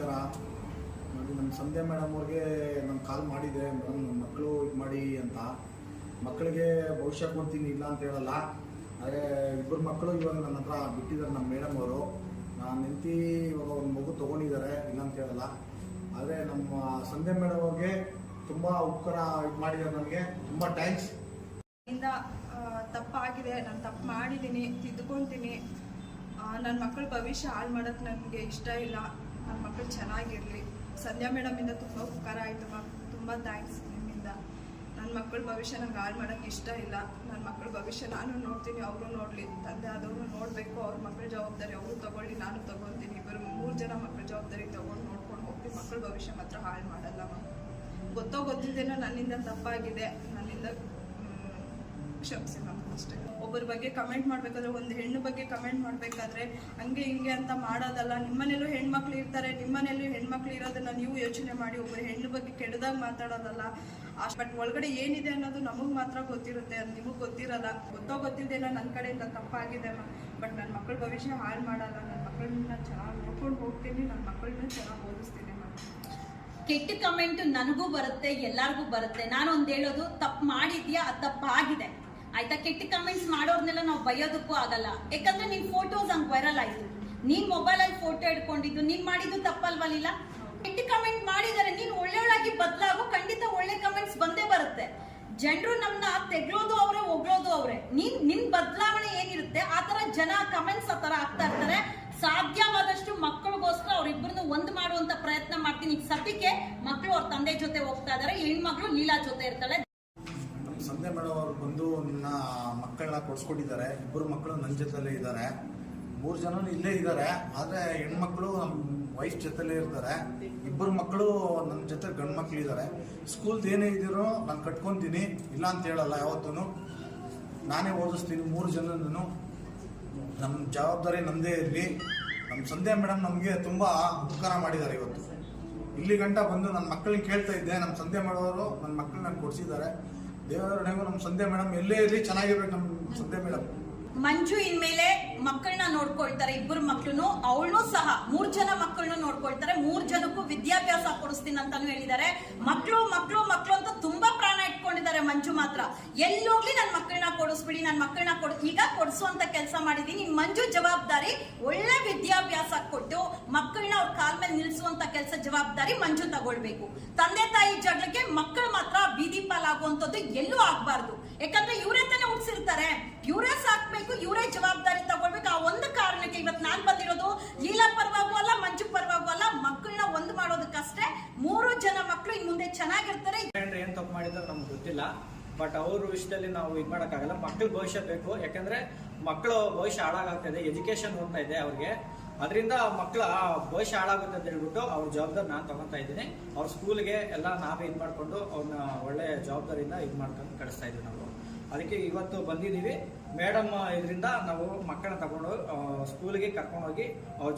ನಮಸ್ಕಾರ. ನೋಡಿ, ನಮ್ಮ ಸಂಧ್ಯಾ ಮೇಡಮ್ ಅವ್ರಿಗೆ ನಾನು ಕಾಲ್ ಮಾಡಿದೆ, ಮೇಡಮ್ ನಮ್ಮ ಮಕ್ಕಳು ಇದು ಮಾಡಿ ಅಂತ. ಮಕ್ಕಳಿಗೆ ಭವಿಷ್ಯ ಕೊಡ್ತೀನಿ ಇಲ್ಲ ಅಂತ ಹೇಳಲ್ಲ. ಆದರೆ ಇಬ್ಬರು ಮಕ್ಕಳು ಇವಾಗ ನನ್ನ ಹತ್ರ ಬಿಟ್ಟಿದ್ದಾರೆ ನಮ್ಮ ಮೇಡಮ್ ಅವರು. ನಾನು ನಿಂತು ಇವಾಗ ಒಂದು ಮಗು ತೊಗೊಂಡಿದ್ದಾರೆ, ಇಲ್ಲ ಅಂತ ಹೇಳಲ್ಲ. ಆದರೆ ನಮ್ಮ ಸಂಧ್ಯಾ ಮೇಡಮ್ ಅವ್ರಿಗೆ ತುಂಬ ಉಪಕಾರ ಇದು ಮಾಡಿದ್ದಾರೆ. ನನಗೆ ತುಂಬ ಥ್ಯಾಂಕ್ಸ್. ತಪ್ಪಾಗಿದೆ, ನಾನು ತಪ್ಪು ಮಾಡಿದ್ದೀನಿ, ತಿದ್ದುಕೊಳ್ತೀನಿ. ನನ್ನ ಮಕ್ಕಳ ಭವಿಷ್ಯ ಹಾಳು ಮಾಡೋಕ್ಕೆ ನನಗೆ ಇಷ್ಟ ಇಲ್ಲ. ನನ್ನ ಮಕ್ಕಳು ಚೆನ್ನಾಗಿರಲಿ. ಸಂಧ್ಯಾ ಮೇಡಮಿಂದ ತುಂಬ ಉಪಕಾರ ಆಯಿತು ಮ್ಯಾಮ್, ತುಂಬ ಥ್ಯಾಂಕ್ಸ್ ನಿಮ್ಮಿಂದ. ನನ್ನ ಮಕ್ಕಳ ಭವಿಷ್ಯ ನಂಗೆ ಹಾಳು ಮಾಡೋಕ್ಕೆ ಇಷ್ಟ ಇಲ್ಲ. ನನ್ನ ಮಕ್ಕಳ ಭವಿಷ್ಯ ನಾನು ನೋಡ್ತೀನಿ, ಅವರು ನೋಡಲಿ. ತಂದೆ ಆದವರು ನೋಡಬೇಕು, ಅವ್ರ ಮಕ್ಕಳ ಜವಾಬ್ದಾರಿ ಅವರು ತಗೊಳ್ಳಿ, ನಾನು ತಗೊಳ್ತೀನಿ. ಇಬ್ಬರು 3 ಜನ ಮಕ್ಕಳ ಜವಾಬ್ದಾರಿ ತೊಗೊಂಡು ನೋಡ್ಕೊಂಡು ಹೋಗ್ತೀನಿ. ಮಕ್ಕಳ ಭವಿಷ್ಯ ಮಾತ್ರ ಹಾಳು ಮಾಡಲ್ಲ ಮ್ಯಾಮ್. ಗೊತ್ತಿದ್ದೇನೋ ನನ್ನಿಂದ ತಪ್ಪಾಗಿದೆ, ನನ್ನಿಂದ ಕ್ಷಮಿಸಿ ಮ್ಯಾಮ್ ಅಷ್ಟೇ. ಒಬ್ಬರ ಬಗ್ಗೆ ಕಮೆಂಟ್ ಮಾಡಬೇಕಾದ್ರೆ, ಒಂದು ಹೆಣ್ಣು ಬಗ್ಗೆ ಕಮೆಂಟ್ ಮಾಡಬೇಕಾದ್ರೆ ಹಂಗೆ ಹಿಂಗೆ ಅಂತ ಮಾಡೋದಲ್ಲ. ನಿಮ್ಮನೇಲೂ ಹೆಣ್ಮಕ್ಳು ಇರ್ತಾರೆ, ನಿಮ್ಮನೇಲೂ ಹೆಣ್ಮಕ್ಳು ಇರೋದನ್ನ ನೀವು ಯೋಚನೆ ಮಾಡಿ. ಒಬ್ಬರು ಹೆಣ್ಣು ಬಗ್ಗೆ ಕೆಟ್ಟದಾಗ ಮಾತಾಡೋದಲ್ಲ. ಬಟ್ ಒಳಗಡೆ ಏನಿದೆ ಅನ್ನೋದು ನಮಗೆ ಮಾತ್ರ ಗೊತ್ತಿರುತ್ತೆ, ಅದು ನಿಮಗೆ ಗೊತ್ತಿರಲ್ಲ. ಗೊತ್ತಿದ್ದೇನೋ ನನ್ನ ಕಡೆಯಿಂದ ತಪ್ಪಾಗಿದೆ ಮ್ಯಾಮ್. ಬಟ್ ನನ್ನ ಮಕ್ಕಳ ಭವಿಷ್ಯ ಹಾಳು ಮಾಡಲ್ಲ. ನನ್ನ ಮಕ್ಕಳನ್ನ ಚೆನ್ನಾಗಿ ನೋಡ್ಕೊಂಡು ಹೋಗ್ತೀನಿ, ನನ್ನ ಮಕ್ಕಳನ್ನ ಚೆನ್ನಾಗಿ ಓದಿಸ್ತೀನಿ ಮ್ಯಾಮ್. ಕೆಟ್ಟ ಕಮೆಂಟ್ ನನಗೂ ಬರುತ್ತೆ, ಎಲ್ಲಾರ್ಗೂ ಬರುತ್ತೆ. ನಾನೊಂದು ಹೇಳೋದು, ತಪ್ಪು ಮಾಡಿದ್ಯಾ, ಅದು ತಪ್ಪಾಗಿದೆ ಆಯ್ತಾ. ಕೆಟ್ಟ ಕಮೆಂಟ್ಸ್ ಮಾಡೋರ್ನೆಲ್ಲ ನಾವು ಬೈಯೋದಕ್ಕೂ ಆಗಲ್ಲ. ಯಾಕಂದ್ರೆ ನಿನ್ ಫೋಟೋಸ್ ಹಂಗ್ ವೈರಲ್ ಆಯ್ತು, ನೀನ್ ಮೊಬೈಲ್ ಅಲ್ಲಿ ಫೋಟೋ ಇಟ್ಕೊಂಡಿದ್ದು, ನೀನ್ ಮಾಡಿದ್ದು ತಪ್ಪಲ್ವಲ್ಲ. ಕೆಟ್ಟ ಕಮೆಂಟ್ ಮಾಡಿದರೆ ನೀನ್ ಒಳ್ಳೆಯೊಳಾಗಿ ಬದಲಾಗು, ಖಂಡಿತ ಒಳ್ಳೆ ಕಮೆಂಟ್ಸ್ ಬಂದೇ ಬರುತ್ತೆ. ಜನರು ನಮ್ನ ತೆಗ್ಲೋದು ಅವ್ರೆ, ಹೊಗಳೋದು ಅವ್ರೆ. ನಿನ್ ಬದಲಾವಣೆ ಏನಿರುತ್ತೆ ಆ ತರ ಜನ ಕಮೆಂಟ್ಸ್ ಆ ತರ ಆಗ್ತಾ ಇರ್ತಾರೆ. ಸಾಧ್ಯವಾದಷ್ಟು ಮಕ್ಕಳಿಗೋಸ್ಕರ ಅವ್ರಿಬ್ಬರನ್ನು ಒಂದು ಮಾಡುವಂತ ಪ್ರಯತ್ನ ಮಾಡ್ತೀನಿ. ಈಗ ಸದ್ಯಕ್ಕೆ ಮಕ್ಕಳು ಅವ್ರ ತಂದೆ ಜೊತೆ ಹೋಗ್ತಾ ಇದಾರೆ, ಹೆಣ್ಮಕ್ಳು ಲೀಲಾ ಜೊತೆ ಇರ್ತಾಳೆ. ನಮ್ಮ ಸಂಧ್ಯಾ ಮೇಡಮ್ ಅವರು ಬಂದು ನನ್ನ ಮಕ್ಕಳನ್ನ ಕೊಡ್ಸ್ಕೊಟ್ಟಿದ್ದಾರೆ. ಇಬ್ಬರು ಮಕ್ಕಳು ನನ್ನ ಜೊತೆಲೇ ಇದ್ದಾರೆ, 3 ಜನ ಇಲ್ಲೇ ಇದ್ದಾರೆ. ಆದರೆ ಹೆಣ್ಮಕ್ಳು ನಮ್ಮ ವೈಫ್ ಜೊತೆಲೇ ಇರ್ತಾರೆ. ಇಬ್ಬರು ಮಕ್ಕಳು ನನ್ನ ಜೊತೆ ಗಂಡು ಮಕ್ಳು ಇದ್ದಾರೆ. ಸ್ಕೂಲ್ದು ಏನೇ ಇದ್ದೀರೋ ನಾನು ಕಟ್ಕೊತೀನಿ, ಇಲ್ಲ ಅಂತ ಹೇಳಲ್ಲ. ಯಾವತ್ತೂ ನಾನೇ ಓದಿಸ್ತೀನಿ 3 ಜನನೂ. ನಮ್ಮ ಜವಾಬ್ದಾರಿ ನಮ್ಮದೇ ಇರಲಿ. ನಮ್ಮ ಸಂಧ್ಯಾ ಮೇಡಮ್ ನಮಗೆ ತುಂಬ ಉಪಕಾರ ಮಾಡಿದ್ದಾರೆ. ಇವತ್ತು ಇಲ್ಲಿ ಗಂಟ ಬಂದು ನನ್ನ ಮಕ್ಕಳನ್ನ ಕೇಳ್ತಾ ಇದ್ದೆ. ನಮ್ಮ ಸಂಧ್ಯಾ ಮಾಡೋರು ನನ್ನ ಮಕ್ಕಳನ್ನ ಕೊಡಿಸಿದ್ದಾರೆ. ದೇವರನೆಗೂ ನಮ್ಮ ಸಂಧ್ಯಾ ಮೇಡಮ್ ಎಲ್ಲೇ ಇರಲಿ, ಚೆನ್ನಾಗಿರ್ಬೇಕು ನಮ್ಮ ಸಂಧ್ಯಾ ಮೇಡಮ್. ಮಂಜು ಇನ್ಮೇಲೆ ಮಕ್ಕಳನ್ನ ನೋಡ್ಕೊಳ್ತಾರೆ, ಇಬ್ಬರು ಮಕ್ಕಳು. ಅವಳು ಸಹ 3 ಜನ ಮಕ್ಕಳನ್ನು ನೋಡ್ಕೊಳ್ತಾರೆ. 3 ಜನಕ್ಕೂ ವಿದ್ಯಾಭ್ಯಾಸ ಕೊಡಿಸ್ತೀನಿ ಅಂತಾನು ಹೇಳಿದ್ದಾರೆ. ಮಕ್ಕಳು ಮಕ್ಕಳು ಮಕ್ಕಳು ಅಂತ ತುಂಬಾ ಪ್ರಾಣ ಇಟ್ಕೊಂಡಿದ್ದಾರೆ. ಮಂಜು ಮಾತ್ರ ಎಲ್ಲೋಗ್ಲಿ ನನ್ನ ಮಕ್ಕಳನ್ನ ಕೊಡಿಸ್ಬಿಡಿ, ನನ್ನ ಮಕ್ಕಳನ್ನ ಈಗ ಕೊಡಿಸುವಂತ ಕೆಲಸ ಮಾಡಿದೀನಿ. ಮಂಜು ಜವಾಬ್ದಾರಿ ಒಳ್ಳೆ ವಿದ್ಯಾಭ್ಯಾಸ ಕೊಟ್ಟು ಮಕ್ಕಳನ್ನ ಅವ್ರ ಕಾಲ್ ಮೇಲೆ ನಿಲ್ಸುವಂತ ಕೆಲಸ ಜವಾಬ್ದಾರಿ ಮಂಜು ತಗೊಳ್ಬೇಕು. ತಂದೆ ತಾಯಿ ಜಗಳಕ್ಕೆ ಮಕ್ಕಳು ಮಾತ್ರ ಬೀದಿ ಪಾಲಾಗುವಂತದ್ದು ಎಲ್ಲೂ ಆಗ್ಬಾರ್ದು. ಯಾಕಂದ್ರೆ ಇವರೇ ತಾನೇ ಹುಡ್ಸಿರ್ತಾರೆ, ಇವರೇ ಸಾಕ್ಬೇಕು, ಇವರೇ ಜವಾಬ್ದಾರಿ ತಗೊಳ್ಬೇಕು. ಆ ಒಂದು ಕಾರಣಕ್ಕೆ ಇವತ್ತು ನಾನ್ ಬಂದಿರೋದು ಲೀಲಾ ಪರವಾಗೂ ಅಲ್ಲ, ಮಂಜು ಪರವಾಗೂ ಅಲ್ಲ. ಮಕ್ಕಳನ್ನ ಒಂದು ಮಾಡೋದಕ್ಕಷ್ಟೇ. 3 ಜನ ಮಕ್ಕಳು ಇನ್ ಮುಂದೆ ಚೆನ್ನಾಗಿರ್ತಾರೆ. ಏನ್ ತಪ್ಪು ಮಾಡಿದ್ರೆ ನಮ್ಗೆ ಗೊತ್ತಿಲ್ಲ, ಬಟ್ ಅವ್ರ ವಿಷಯದಲ್ಲಿ ನಾವು ಇದು ಮಾಡೋಕ್ಕಾಗಲ್ಲ. ಮಕ್ಕಳ ಭವಿಷ್ಯ ಬೇಕು, ಯಾಕಂದ್ರೆ ಮಕ್ಕಳು ಭವಿಷ್ಯ ಹಾಳಾಗ್ತದೆ. ಎಜುಕೇಶನ್ ಹೋಗ್ತಾ ಇದೆ ಅವ್ರಿಗೆ, ಅದರಿಂದ ಮಕ್ಕಳ ಭವಿಷ್ಯ ಹಾಳಾಗುತ್ತೆ ಅಂತ ಹೇಳ್ಬಿಟ್ಟು ಅವ್ರ ಜವಾಬ್ದಾರಿ ನಾನು ತಗೊಂತಾ ಇದ್ದೀನಿ. ಅವ್ರ ಸ್ಕೂಲ್ಗೆ ಎಲ್ಲ ನಾವೇ ಇದು ಮಾಡ್ಕೊಂಡು ಅವ್ರನ್ನ ಒಳ್ಳೆ ಜವಾಬ್ದಾರಿಯಿಂದ ಇದು ಮಾಡ್ಕೊಂಡು ಕಳಿಸ್ತಾ ಇದ್ವಿ ನಾವು. ಅದಕ್ಕೆ ಇವತ್ತು ಬಂದಿದ್ದೀವಿ. ಮೇಡಮ್ ಇದರಿಂದ ನಾವು ಮಕ್ಕಳನ್ನ ತಗೊಂಡು ಸ್ಕೂಲ್ಗೆ ಕರ್ಕೊಂಡೋಗಿ ಅವ್ರ